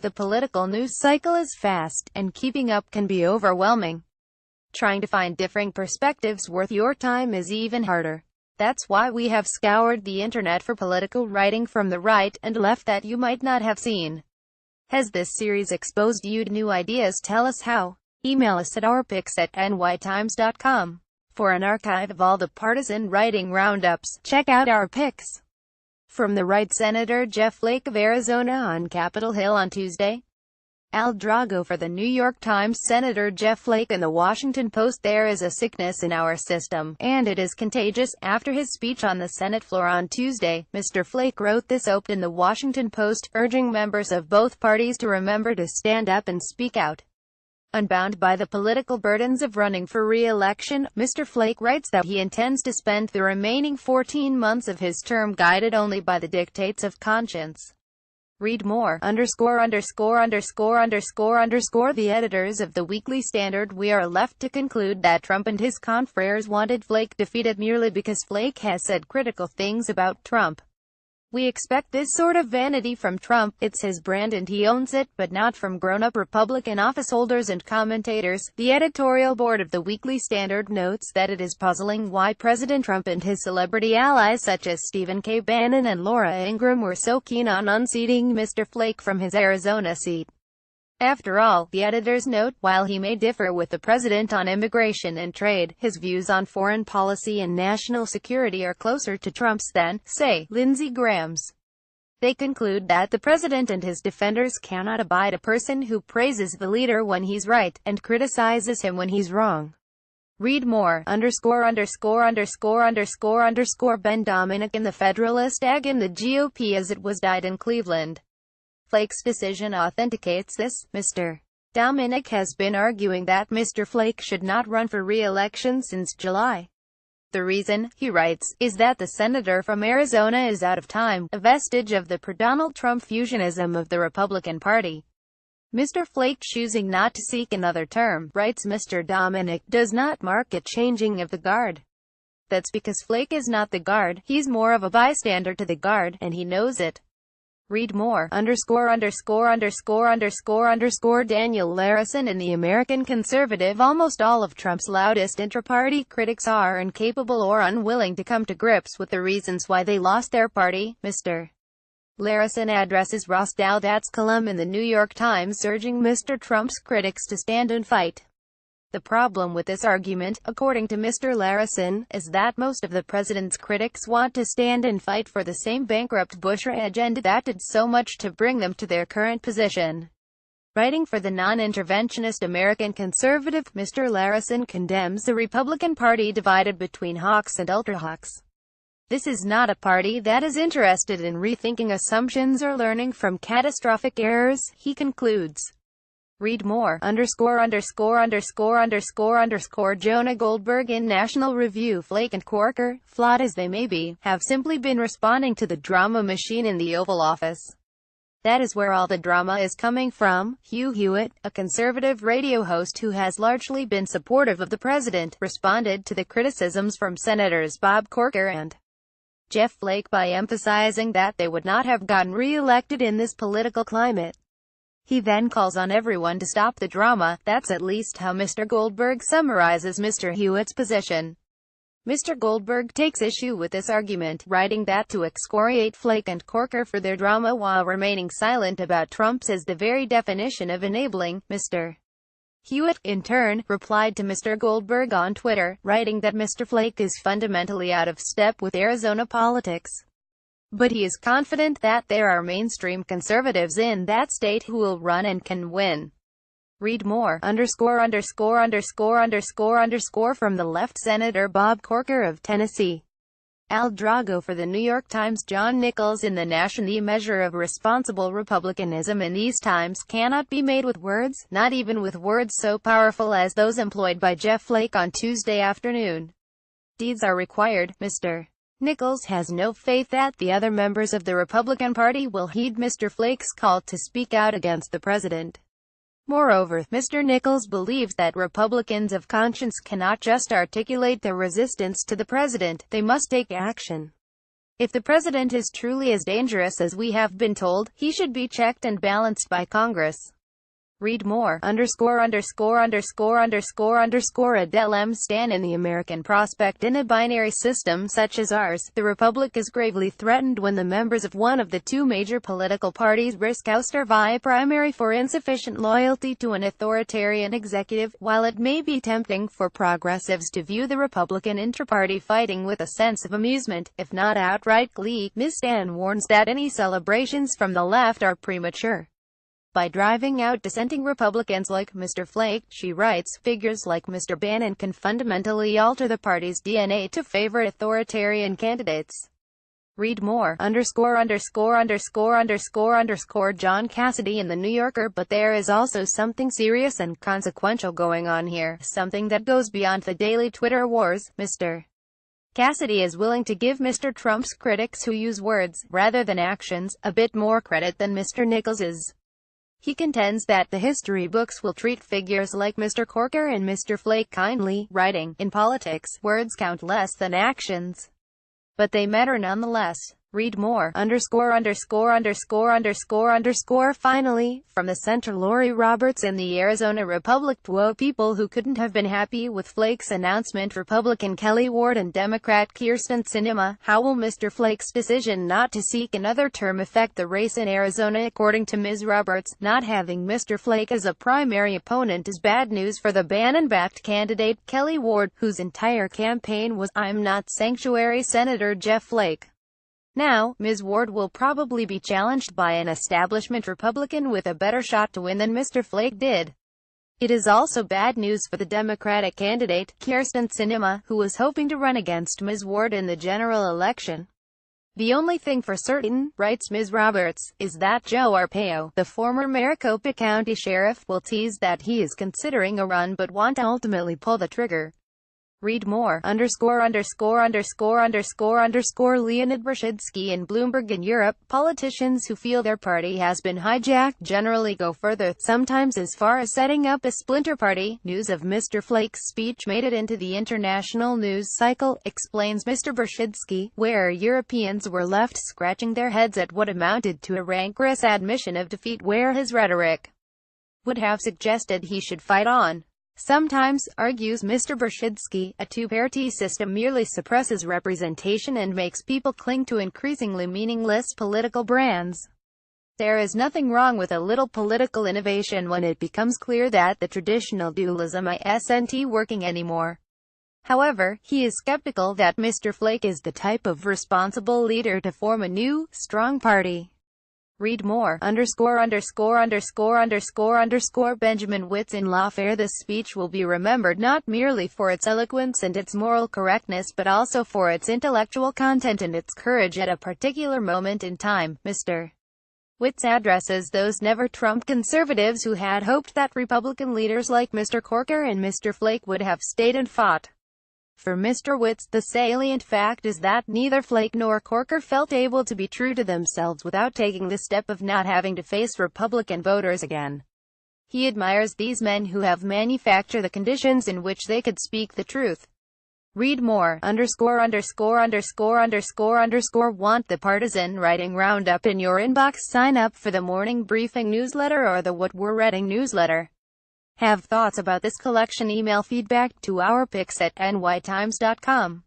The political news cycle is fast, and keeping up can be overwhelming. Trying to find differing perspectives worth your time is even harder. That's why we have scoured the internet for political writing from the right and left that you might not have seen. Has this series exposed you to new ideas? Tell us how. Email us at ourpicks@nytimes.com. For an archive of all the partisan writing roundups, check out Our Picks. From the right, Senator Jeff Flake of Arizona on Capitol Hill on Tuesday. Al Drago for the New York Times. Senator Jeff Flake in the Washington Post. There is a sickness in our system, and it is contagious. After his speech on the Senate floor on Tuesday, Mr. Flake wrote this in the Washington Post, urging members of both parties to remember to stand up and speak out. Unbound by the political burdens of running for re-election, Mr. Flake writes that he intends to spend the remaining 14 months of his term guided only by the dictates of conscience. Read more. The editors of the Weekly Standard. We are left to conclude that Trump and his confreres wanted Flake defeated merely because Flake has said critical things about Trump. We expect this sort of vanity from Trump. It's his brand and he owns it, but not from grown-up Republican officeholders and commentators. The editorial board of the Weekly Standard notes that it is puzzling why President Trump and his celebrity allies such as Stephen K. Bannon and Laura Ingraham were so keen on unseating Mr. Flake from his Arizona seat. After all, the editors note, while he may differ with the president on immigration and trade, his views on foreign policy and national security are closer to Trump's than, say, Lindsey Graham's. They conclude that the president and his defenders cannot abide a person who praises the leader when he's right, and criticizes him when he's wrong. Read more. Ben Dominic in the Federalist ag in the GOP as it was died in Cleveland. Flake's decision authenticates this. Mr. Dominic has been arguing that Mr. Flake should not run for re-election since July. The reason, he writes, is that the senator from Arizona is out of time, a vestige of the pro-Donald Trump fusionism of the Republican Party. Mr. Flake choosing not to seek another term, writes Mr. Dominic, does not mark a changing of the guard. That's because Flake is not the guard, he's more of a bystander to the guard, and he knows it. Read more. Daniel Larison in the American Conservative. Almost all of Trump's loudest intra-party critics are incapable or unwilling to come to grips with the reasons why they lost their party. Mr. Larison addresses Ross Douthat's column in the New York Times urging Mr. Trump's critics to stand and fight. The problem with this argument, according to Mr. Larison, is that most of the president's critics want to stand and fight for the same bankrupt Bush-era agenda that did so much to bring them to their current position. Writing for the non-interventionist American Conservative, Mr. Larison condemns the Republican Party divided between hawks and ultrahawks. This is not a party that is interested in rethinking assumptions or learning from catastrophic errors, he concludes. Read more. Jonah Goldberg in National Review. Flake and Corker, flawed as they may be, have simply been responding to the drama machine in the Oval Office. That is where all the drama is coming from. Hugh Hewitt, a conservative radio host who has largely been supportive of the president, responded to the criticisms from Senators Bob Corker and Jeff Flake by emphasizing that they would not have gotten re-elected in this political climate. He then calls on everyone to stop the drama. That's at least how Mr. Goldberg summarizes Mr. Hewitt's position. Mr. Goldberg takes issue with this argument, writing that to excoriate Flake and Corker for their drama while remaining silent about Trump's is the very definition of enabling. Mr. Hewitt, in turn, replied to Mr. Goldberg on Twitter, writing that Mr. Flake is fundamentally out of step with Arizona politics. But he is confident that there are mainstream conservatives in that state who will run and can win. Read more. From the left, Senator Bob Corker of Tennessee. Al Drago for the New York Times. John Nichols in The Nation. The measure of responsible republicanism in these times cannot be made with words, not even with words so powerful as those employed by Jeff Flake on Tuesday afternoon. Deeds are required. Mr. Nichols has no faith that the other members of the Republican Party will heed Mr. Flake's call to speak out against the president. Moreover, Mr. Nichols believes that Republicans of conscience cannot just articulate their resistance to the president, they must take action. If the president is truly as dangerous as we have been told, he should be checked and balanced by Congress. Read more. Adele M. Stan. In the American prospect in a binary system such as ours, the republic is gravely threatened when the members of one of the two major political parties risk ouster via primary for insufficient loyalty to an authoritarian executive. While it may be tempting for progressives to view the Republican inter-party fighting with a sense of amusement, if not outright glee, Ms. Stan warns that any celebrations from the left are premature. By driving out dissenting Republicans like Mr. Flake, she writes, figures like Mr. Bannon can fundamentally alter the party's DNA to favor authoritarian candidates. Read more. John Cassidy in The New Yorker. But there is also something serious and consequential going on here, something that goes beyond the daily Twitter wars. Mr. Cassidy is willing to give Mr. Trump's critics who use words, rather than actions, a bit more credit than Mr. Nichols is. He contends that the history books will treat figures like Mr. Corker and Mr. Flake kindly, writing, in politics, words count less than actions. But they matter nonetheless. Read more. Finally, from the center, Lori Roberts in the Arizona Republic. People who couldn't have been happy with Flake's announcement. Republican Kelly Ward and Democrat Kirsten Sinema. How will Mr. Flake's decision not to seek another term affect the race in Arizona? According to Ms. Roberts, not having Mr. Flake as a primary opponent is bad news for the Bannon-backed candidate, Kelly Ward, whose entire campaign was, "I'm not sanctuary Senator Jeff Flake." Now, Ms. Ward will probably be challenged by an establishment Republican with a better shot to win than Mr. Flake did. It is also bad news for the Democratic candidate, Kirsten Sinema, who was hoping to run against Ms. Ward in the general election. The only thing for certain, writes Ms. Roberts, is that Joe Arpaio, the former Maricopa County sheriff, will tease that he is considering a run but won't ultimately pull the trigger. Read more. Leonid Brzezinski in Bloomberg. In Europe, politicians who feel their party has been hijacked generally go further, sometimes as far as setting up a splinter party. News of Mr. Flake's speech made it into the international news cycle, explains Mr. Brzezinski, where Europeans were left scratching their heads at what amounted to a rancorous admission of defeat, where his rhetoric would have suggested he should fight on. Sometimes, argues Mr. Brzezinski, a two-party system merely suppresses representation and makes people cling to increasingly meaningless political brands. There is nothing wrong with a little political innovation when it becomes clear that the traditional dualism isn't working anymore. However, he is skeptical that Mr. Flake is the type of responsible leader to form a new, strong party. Read more. Benjamin Wittes in Lawfare. This speech will be remembered not merely for its eloquence and its moral correctness but also for its intellectual content and its courage at a particular moment in time. Mr. Wittes addresses those never-Trump conservatives who had hoped that Republican leaders like Mr. Corker and Mr. Flake would have stayed and fought. For Mr. Wittes, the salient fact is that neither Flake nor Corker felt able to be true to themselves without taking the step of not having to face Republican voters again. He admires these men who have manufactured the conditions in which they could speak the truth. Read more. Want the partisan writing roundup in your inbox? Sign up for the Morning Briefing newsletter or the What We're Reading newsletter. Have thoughts about this collection? Email feedback to ourpicks@nytimes.com.